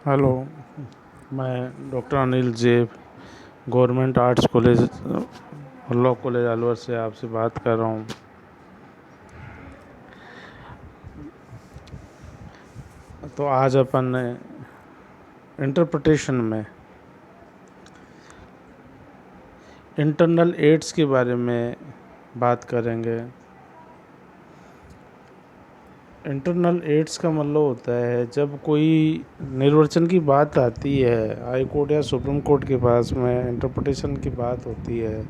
Hello, मैं doctor Anil जेब government arts college law college Alwar से आपसे बात कर रहा हूँ। तो आज अपन इंटरप्रिटेशन में इंटरनल एड्स के बारे में बात करेंगे। इंटरनल एड्स का मतलब होता है जब कोई निर्वचन की बात आती है, हाई कोर्ट या सुप्रीम कोर्ट के पास में इंटरप्रिटेशन की बात होती है,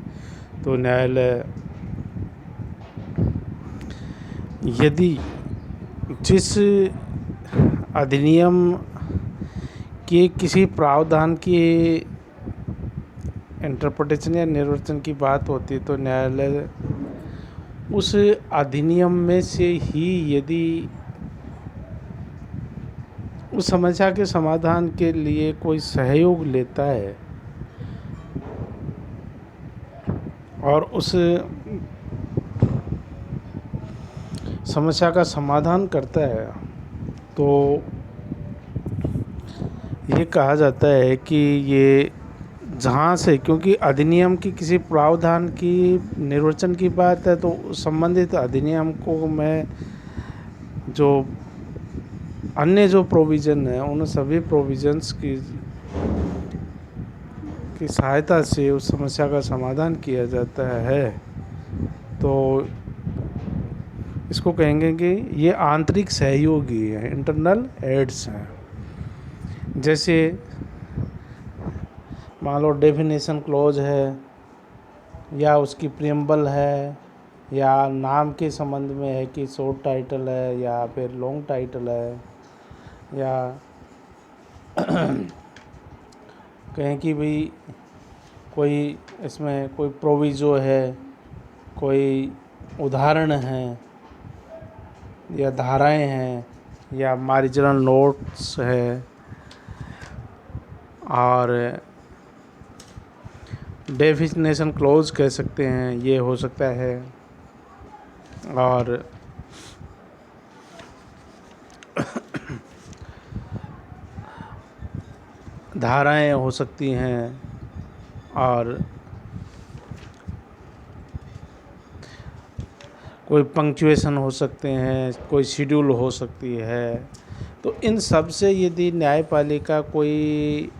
तो न्यायालय यदि जिस अधिनियम के किसी प्रावधान की इंटरप्रिटेशन या निर्वचन की बात होती है, तो न्यायालय उस अधिनियम में से ही यदि उस समस्या के समाधान के लिए कोई सहयोग लेता है और उस समस्या का समाधान करता है, तो ये कहा जाता है कि ये जहाँ से, क्योंकि अधिनियम की किसी प्रावधान की निर्वचन की बात है, तो संबंधित अधिनियम को में जो अन्य जो प्रोविज़न है उन सभी प्रोविज़न्स की सहायता से उस समस्या का समाधान किया जाता है। तो इसको कहेंगे कि ये आंतरिक सहयोगी है, इंटरनल एड्स हैं। जैसे मान लो डेफिनेशन क्लॉज है, या उसकी प्रीएम्बल है, या नाम के संबंध में है कि शॉर्ट टाइटल है या फिर लॉन्ग टाइटल है, या कहें कि भाई कोई इसमें कोई प्रोविज़ो है, कोई उदाहरण हैं, या धाराएं हैं, या मार्जिनल नोट्स है, और डेफिनेशन क्लोज कह सकते हैं, ये हो सकता है। और धाराएं हो सकती हैं, और कोई पंक्चुएशन हो सकते हैं, कोई शेड्यूल हो सकती है। तो इन सब से यदि न्यायपालिका कोई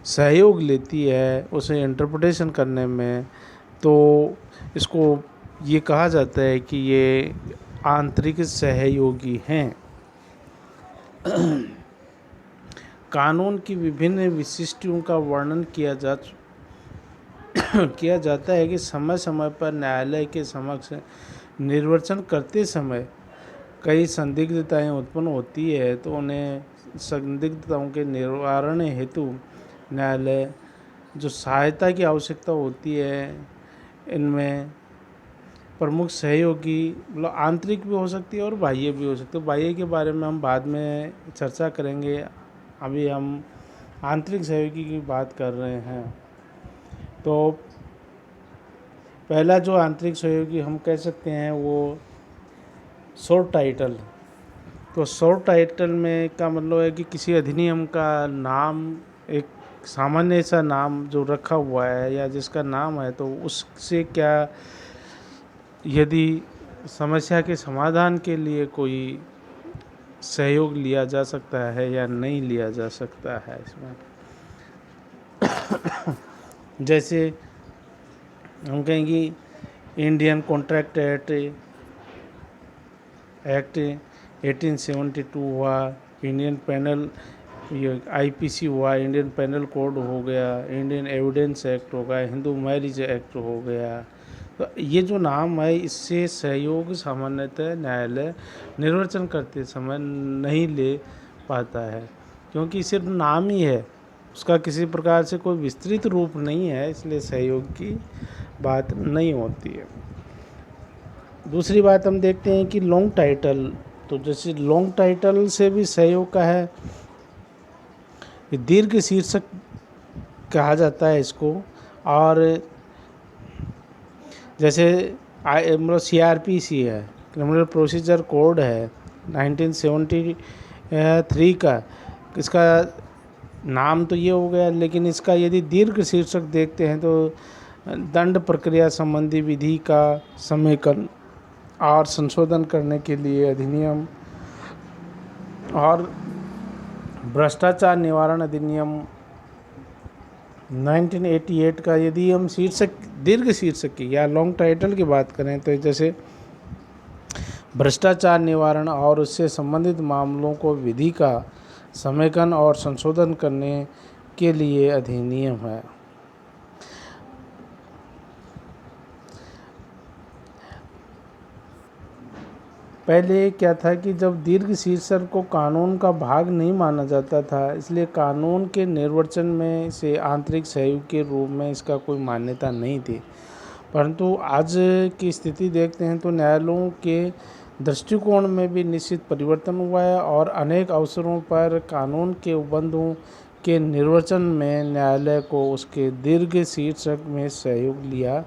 सहयोग लेती है उसे इंटरप्रिटेशन करने में, तो इसको ये कहा जाता है कि ये आंतरिक सहयोगी हैं। कानून की विभिन्न विशिष्टों का वर्णन किया जाता है कि समय समय पर न्यायालय के समक्ष निर्वचन करते समय कई संदिग्धताएं उत्पन्न होती है, तो उन्हें संदिग्धताओं के निवारण हेतु न्यायालय जो सहायता की आवश्यकता होती है, इनमें प्रमुख सहयोगी मतलब आंतरिक भी हो सकती है और बाह्य भी हो सकती है। बाह्य के बारे में हम बाद में चर्चा करेंगे, अभी हम आंतरिक सहयोगी की बात कर रहे हैं। तो पहला जो आंतरिक सहयोगी हम कह सकते हैं वो शॉर्ट टाइटल। तो शॉर्ट टाइटल में का मतलब है कि किसी अधिनियम का नाम, एक सामान्य सा नाम जो रखा हुआ है या जिसका नाम है, तो उससे क्या यदि समस्या के समाधान के लिए कोई सहयोग लिया जा सकता है या नहीं लिया जा सकता है इसमें। जैसे हम कहेंगे इंडियन कॉन्ट्रैक्ट एक्ट 1872 हुआ, इंडियन पैनल आईपीसी हुआ, इंडियन पैनल कोड हो गया, इंडियन एविडेंस एक्ट हो गया, हिंदू मैरिज एक्ट हो गया। तो ये जो नाम है, इससे सहयोग सामान्यतः न्यायालय निर्वचन करते समय नहीं ले पाता है, क्योंकि सिर्फ नाम ही है, उसका किसी प्रकार से कोई विस्तृत रूप नहीं है, इसलिए सहयोग की बात नहीं होती है। दूसरी बात हम देखते हैं कि लॉन्ग टाइटल। तो जैसे लॉन्ग टाइटल से भी सहयोग का है, दीर्घ शीर्षक कहा जाता है इसको। और जैसे मतलब CRPC है, क्रिमिनल प्रोसीजर कोड है 1973 का, इसका नाम तो ये हो गया, लेकिन इसका यदि दीर्घ शीर्षक देखते हैं तो दंड प्रक्रिया संबंधी विधि का समेकन और संशोधन करने के लिए अधिनियम और भ्रष्टाचार निवारण अधिनियम 1988 का यदि हम दीर्घ शीर्षक की या लॉन्ग टाइटल की बात करें तो जैसे भ्रष्टाचार निवारण और उससे संबंधित मामलों को विधि का समेकन और संशोधन करने के लिए अधिनियम है। पहले क्या था कि जब दीर्घ शीर्षक को कानून का भाग नहीं माना जाता था, इसलिए कानून के निर्वचन में से आंतरिक सहयोग के रूप में इसका कोई मान्यता नहीं थी। परंतु आज की स्थिति देखते हैं तो न्यायालयों के दृष्टिकोण में भी निश्चित परिवर्तन हुआ है और अनेक अवसरों पर कानून के उपबंधों के निर्वचन में न्यायालय को उसके दीर्घ शीर्षक में सहयोग लिया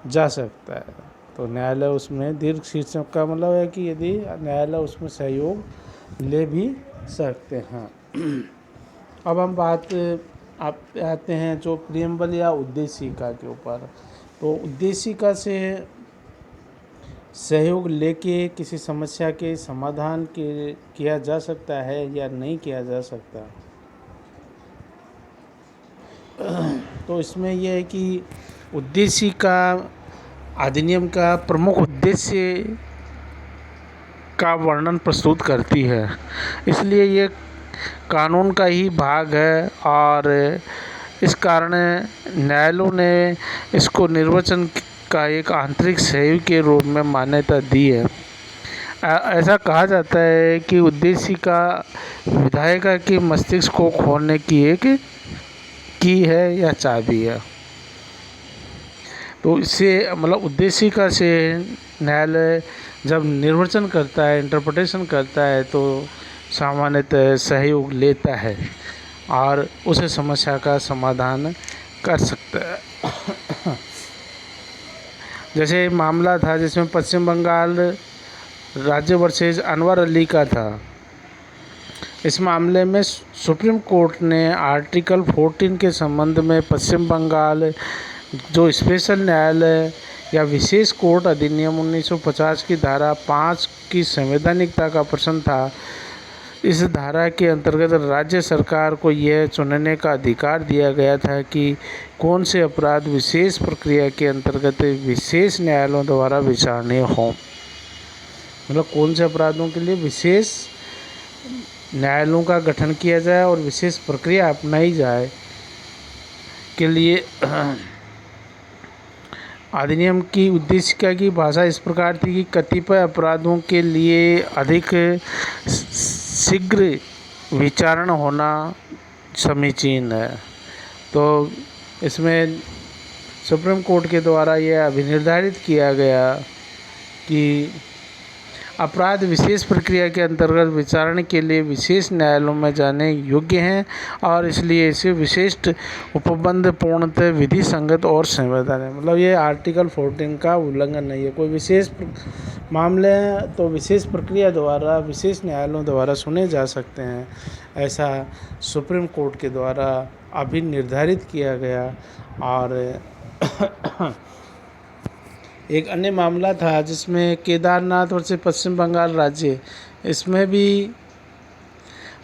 जा सकता है। तो न्यायालय उसमें दीर्घ शीर्षक का मतलब है कि यदि न्यायालय उसमें सहयोग ले भी सकते हैं। अब हम आते हैं जो प्रियम्बल या उद्देशिका के ऊपर। तो उद्देशिका से सहयोग लेके किसी समस्या के समाधान किया जा सकता है या नहीं किया जा सकता। तो इसमें यह है कि उद्देशिका अधिनियम का प्रमुख उद्देश्य का वर्णन प्रस्तुत करती है, इसलिए ये कानून का ही भाग है और इस कारण न्यायालयों ने इसको निर्वचन का एक आंतरिक सहयोग के रूप में मान्यता दी है। ऐसा कहा जाता है कि उद्देशिका विधायिका के मस्तिष्क को खोलने की एक की है या चाबी है। तो इससे मतलब उद्देशिका से न्यायालय जब निर्वचन करता है, इंटरप्रिटेशन करता है, तो सामान्यतः सहयोग लेता है और उस समस्या का समाधान कर सकता है। जैसे मामला था जिसमें पश्चिम बंगाल राज्य वर्सेस अनवर अली का था। इस मामले में सुप्रीम कोर्ट ने आर्टिकल 14 के संबंध में पश्चिम बंगाल जो स्पेशल न्यायालय या विशेष कोर्ट अधिनियम 1950 की धारा 5 की संवैधानिकता का प्रश्न था। इस धारा के अंतर्गत राज्य सरकार को यह चुनने का अधिकार दिया गया था कि कौन से अपराध विशेष प्रक्रिया के अंतर्गत विशेष न्यायालयों द्वारा विचारणीय हों। मतलब कौन से अपराधों के लिए विशेष न्यायालयों का गठन किया जाए और विशेष प्रक्रिया अपनाई जाए के लिए अधिनियम की उद्देशिका की भाषा इस प्रकार थी कि कतिपय अपराधों के लिए अधिक शीघ्र विचारण होना समीचीन है। तो इसमें सुप्रीम कोर्ट के द्वारा यह अभिनिर्धारित किया गया कि अपराध विशेष प्रक्रिया के अंतर्गत विचारण के लिए विशेष न्यायालयों में जाने योग्य हैं और इसलिए इसे विशिष्ट उपबंध पूर्णतः विधि संगत और संवैधानिक है। मतलब ये आर्टिकल 14 का उल्लंघन नहीं है। कोई विशेष मामले हैं तो विशेष प्रक्रिया द्वारा विशेष न्यायालयों द्वारा सुने जा सकते हैं, ऐसा सुप्रीम कोर्ट के द्वारा अभिनिर्धारित किया गया। और एक अन्य मामला था जिसमें केदारनाथ और से पश्चिम बंगाल राज्य, इसमें भी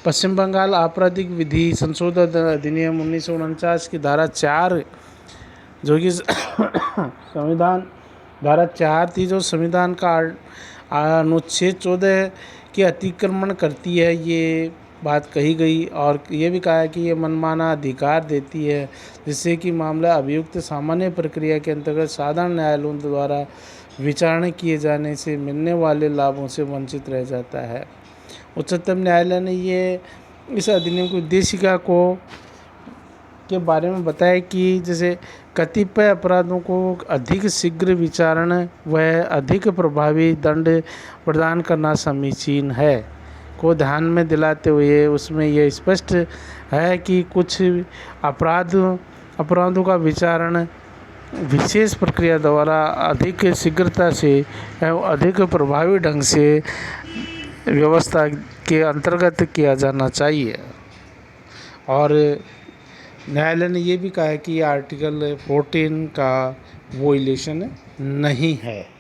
पश्चिम बंगाल आपराधिक विधि संशोधन अधिनियम 1949 की धारा 4 जो कि संविधान धारा 4 थी, जो संविधान का अनुच्छेद 14 के अतिक्रमण करती है, ये बात कही गई। और ये भी कहा है कि ये मनमाना अधिकार देती है जिससे कि मामला अभियुक्त सामान्य प्रक्रिया के अंतर्गत साधारण न्यायालयों द्वारा विचारणा किए जाने से मिलने वाले लाभों से वंचित रह जाता है। उच्चतम न्यायालय ने ये इस अधिनियम की उद्देशिका के बारे में बताया कि जैसे कतिपय अपराधों को अधिक शीघ्र विचारण व अधिक प्रभावी दंड प्रदान करना समीचीन है को ध्यान में दिलाते हुए उसमें यह स्पष्ट है कि कुछ अपराधों का विचारण विशेष प्रक्रिया द्वारा अधिक शीघ्रता से एवं अधिक प्रभावी ढंग से व्यवस्था के अंतर्गत किया जाना चाहिए। और न्यायालय ने ये भी कहा है कि आर्टिकल 14 का वोलेशन नहीं है।